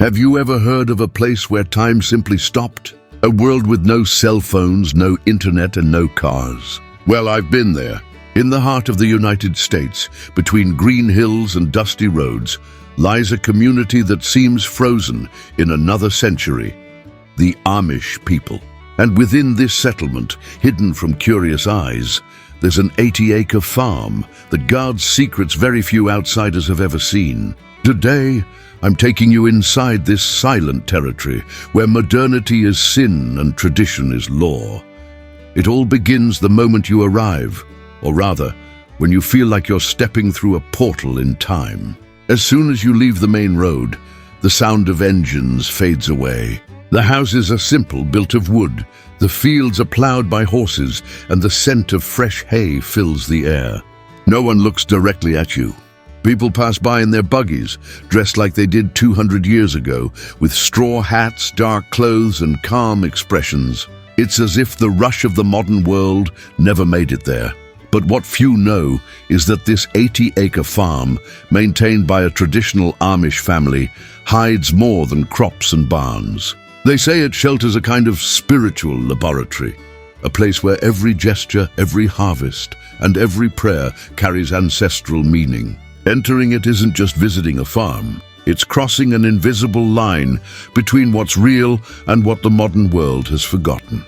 Have you ever heard of a place where time simply stopped? A world with no cell phones, no internet, and no cars. Well, I've been there. In the heart of the United States, between green hills and dusty roads, lies a community that seems frozen in another century. The Amish people. And within this settlement, hidden from curious eyes, there's an 80-acre farm that guards secrets very few outsiders have ever seen. Today, I'm taking you inside this silent territory where modernity is sin and tradition is law. It all begins the moment you arrive, or rather, when you feel like you're stepping through a portal in time. As soon as you leave the main road, the sound of engines fades away. The houses are simple, built of wood. The fields are plowed by horses, and the scent of fresh hay fills the air. No one looks directly at you. People pass by in their buggies, dressed like they did 200 years ago, with straw hats, dark clothes, and calm expressions. It's as if the rush of the modern world never made it there. But what few know is that this 80-acre farm, maintained by a traditional Amish family, hides more than crops and barns. They say it shelters a kind of spiritual laboratory, a place where every gesture, every harvest, and every prayer carries ancestral meaning. Entering it isn't just visiting a farm, it's crossing an invisible line between what's real and what the modern world has forgotten.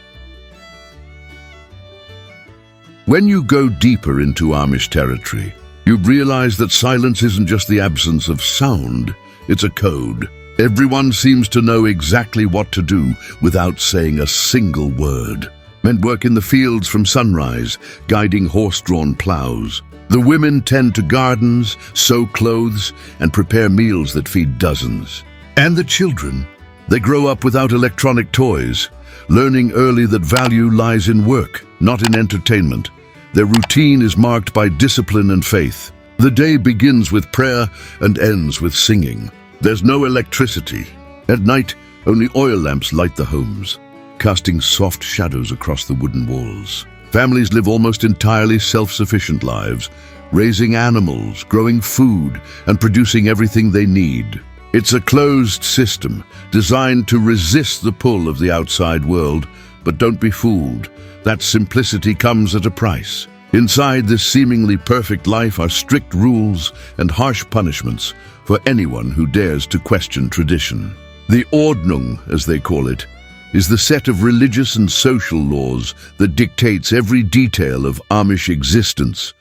When you go deeper into Amish territory, you realize that silence isn't just the absence of sound, it's a code. Everyone seems to know exactly what to do without saying a single word. Men work in the fields from sunrise, guiding horse-drawn plows. The women tend to gardens, sew clothes, and prepare meals that feed dozens. And the children, they grow up without electronic toys, learning early that value lies in work, not in entertainment. Their routine is marked by discipline and faith. The day begins with prayer and ends with singing. There's no electricity. At night, only oil lamps light the homes, casting soft shadows across the wooden walls. Families live almost entirely self-sufficient lives, raising animals, growing food, and producing everything they need. It's a closed system, designed to resist the pull of the outside world, but don't be fooled. That simplicity comes at a price. Inside this seemingly perfect life are strict rules and harsh punishments for anyone who dares to question tradition. The Ordnung, as they call it, is the set of religious and social laws that dictates every detail of Amish existence,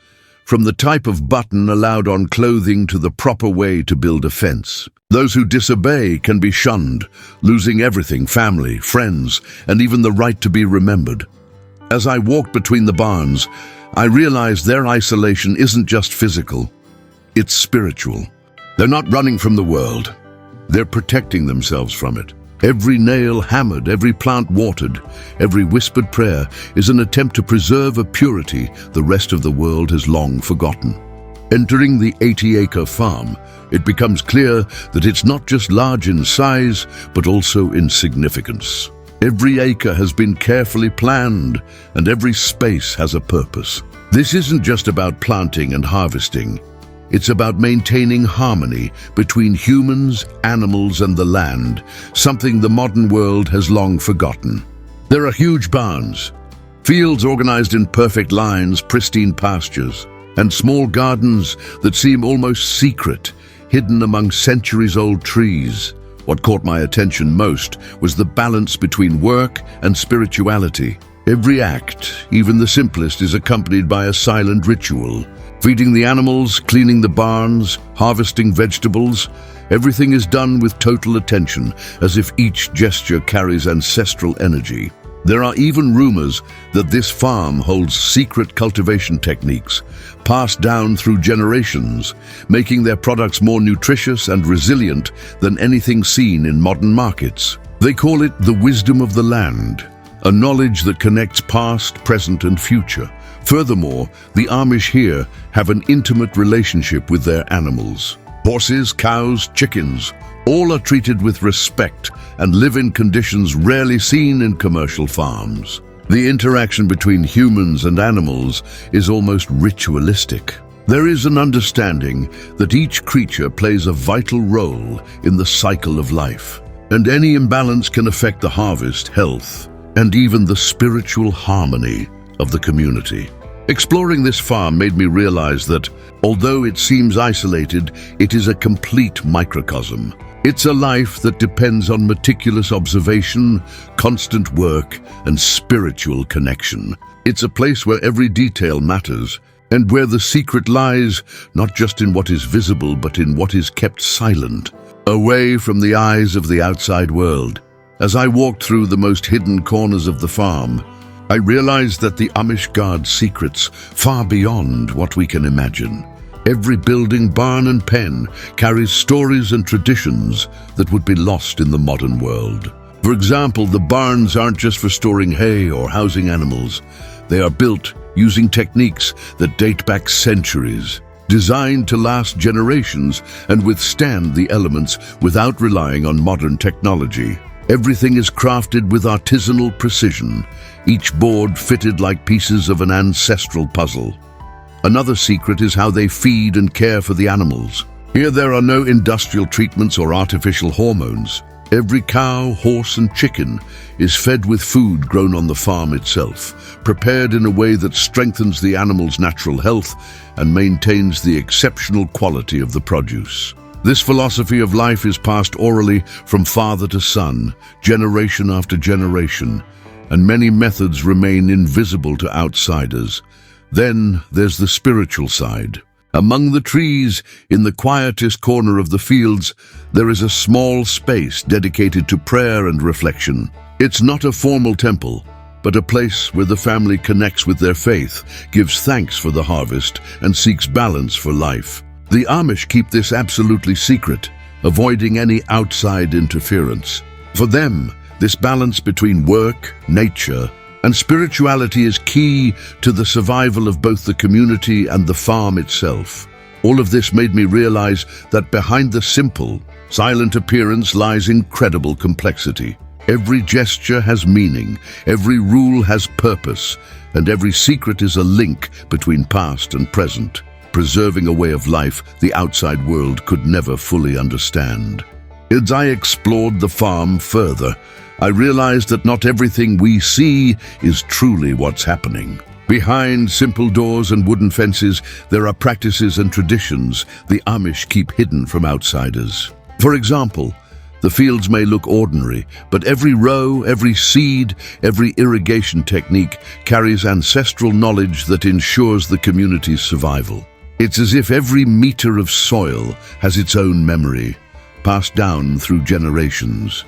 from the type of button allowed on clothing to the proper way to build a fence. Those who disobey can be shunned, losing everything: family, friends, and even the right to be remembered. As I walked between the barns, I realized their isolation isn't just physical, it's spiritual. They're not running from the world, they're protecting themselves from it. Every nail hammered, every plant watered, every whispered prayer is an attempt to preserve a purity the rest of the world has long forgotten. Entering the 80-acre farm, it becomes clear that it's not just large in size, but also in significance. Every acre has been carefully planned, and every space has a purpose. This isn't just about planting and harvesting. It's about maintaining harmony between humans, animals, and the land, something the modern world has long forgotten. There are huge barns, fields organized in perfect lines, pristine pastures, and small gardens that seem almost secret, hidden among centuries-old trees. What caught my attention most was the balance between work and spirituality. Every act, even the simplest, is accompanied by a silent ritual. Feeding the animals, cleaning the barns, harvesting vegetables, everything is done with total attention, as if each gesture carries ancestral energy. There are even rumors that this farm holds secret cultivation techniques, passed down through generations, making their products more nutritious and resilient than anything seen in modern markets. They call it the wisdom of the land, a knowledge that connects past, present, and future. Furthermore, the Amish here have an intimate relationship with their animals. Horses, cows, chickens, all are treated with respect and live in conditions rarely seen in commercial farms. The interaction between humans and animals is almost ritualistic. There is an understanding that each creature plays a vital role in the cycle of life, and any imbalance can affect the harvest, health, and even the spiritual harmony of the community. Exploring this farm made me realize that, although it seems isolated, it is a complete microcosm. It's a life that depends on meticulous observation, constant work, and spiritual connection. It's a place where every detail matters, and where the secret lies not just in what is visible, but in what is kept silent, away from the eyes of the outside world. As I walked through the most hidden corners of the farm, I realized that the Amish guard secrets far beyond what we can imagine. Every building, barn, and pen carries stories and traditions that would be lost in the modern world. For example, the barns aren't just for storing hay or housing animals. They are built using techniques that date back centuries, designed to last generations and withstand the elements without relying on modern technology. Everything is crafted with artisanal precision, each board fitted like pieces of an ancestral puzzle. Another secret is how they feed and care for the animals. Here there are no industrial treatments or artificial hormones. Every cow, horse, and chicken is fed with food grown on the farm itself, prepared in a way that strengthens the animal's natural health and maintains the exceptional quality of the produce. This philosophy of life is passed orally from father to son, generation after generation, and many methods remain invisible to outsiders. Then there's the spiritual side. Among the trees, in the quietest corner of the fields, there is a small space dedicated to prayer and reflection. It's not a formal temple, but a place where the family connects with their faith, gives thanks for the harvest, and seeks balance for life. The Amish keep this absolutely secret, avoiding any outside interference. For them, this balance between work, nature, and spirituality is key to the survival of both the community and the farm itself. All of this made me realize that behind the simple, silent appearance lies incredible complexity. Every gesture has meaning, every rule has purpose, and every secret is a link between past and present, preserving a way of life the outside world could never fully understand. As I explored the farm further, I realized that not everything we see is truly what's happening. Behind simple doors and wooden fences, there are practices and traditions the Amish keep hidden from outsiders. For example, the fields may look ordinary, but every row, every seed, every irrigation technique carries ancestral knowledge that ensures the community's survival. It's as if every meter of soil has its own memory, passed down through generations.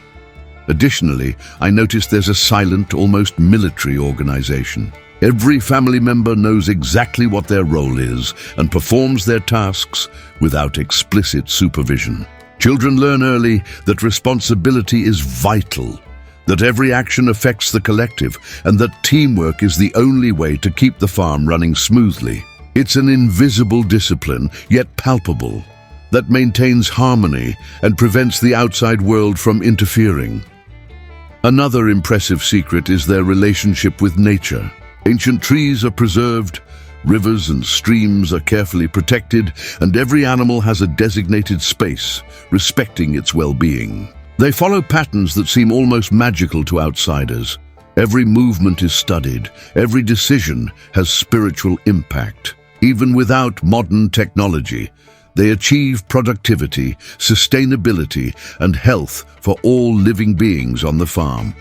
Additionally, I noticed there's a silent, almost military organization. Every family member knows exactly what their role is and performs their tasks without explicit supervision. Children learn early that responsibility is vital, that every action affects the collective, and that teamwork is the only way to keep the farm running smoothly. It's an invisible discipline, yet palpable, that maintains harmony and prevents the outside world from interfering. Another impressive secret is their relationship with nature. Ancient trees are preserved, rivers and streams are carefully protected, and every animal has a designated space, respecting its well-being. They follow patterns that seem almost magical to outsiders. Every movement is studied, every decision has spiritual impact. Even without modern technology, they achieve productivity, sustainability, and health for all living beings on the farm.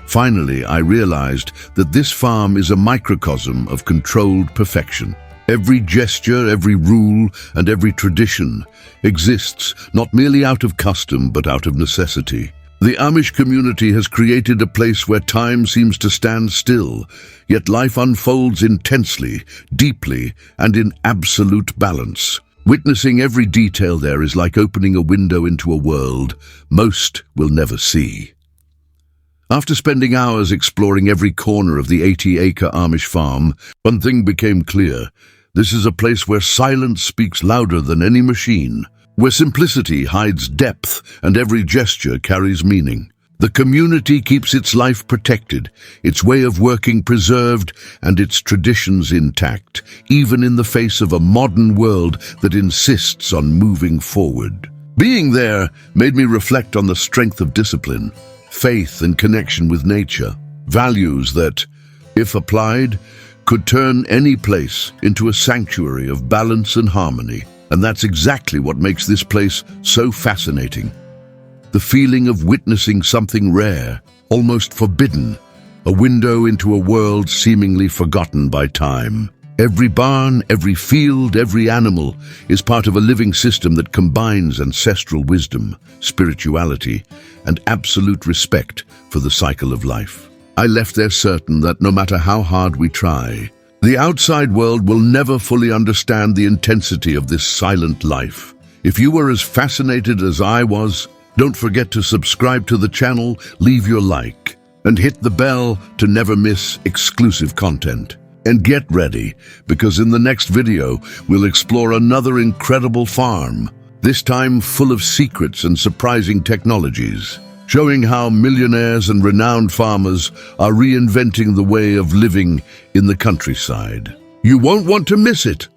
Finally, I realized that this farm is a microcosm of controlled perfection. Every gesture, every rule, and every tradition exists not merely out of custom, but out of necessity. The Amish community has created a place where time seems to stand still, yet life unfolds intensely, deeply, and in absolute balance. Witnessing every detail there is like opening a window into a world most will never see. After spending hours exploring every corner of the 80-acre Amish farm, one thing became clear. This is a place where silence speaks louder than any machine, where simplicity hides depth and every gesture carries meaning. The community keeps its life protected, its way of working preserved, and its traditions intact, even in the face of a modern world that insists on moving forward. Being there made me reflect on the strength of discipline, faith, and connection with nature, values that, if applied, could turn any place into a sanctuary of balance and harmony. And that's exactly what makes this place so fascinating. The feeling of witnessing something rare, almost forbidden, a window into a world seemingly forgotten by time. Every barn, every field, every animal is part of a living system that combines ancestral wisdom, spirituality, and absolute respect for the cycle of life. I left there certain that no matter how hard we try, the outside world will never fully understand the intensity of this silent life. If you were as fascinated as I was, don't forget to subscribe to the channel, leave your like, and hit the bell to never miss exclusive content. And get ready, because in the next video, we'll explore another incredible farm, this time full of secrets and surprising technologies, showing how millionaires and renowned farmers are reinventing the way of living in the countryside. You won't want to miss it.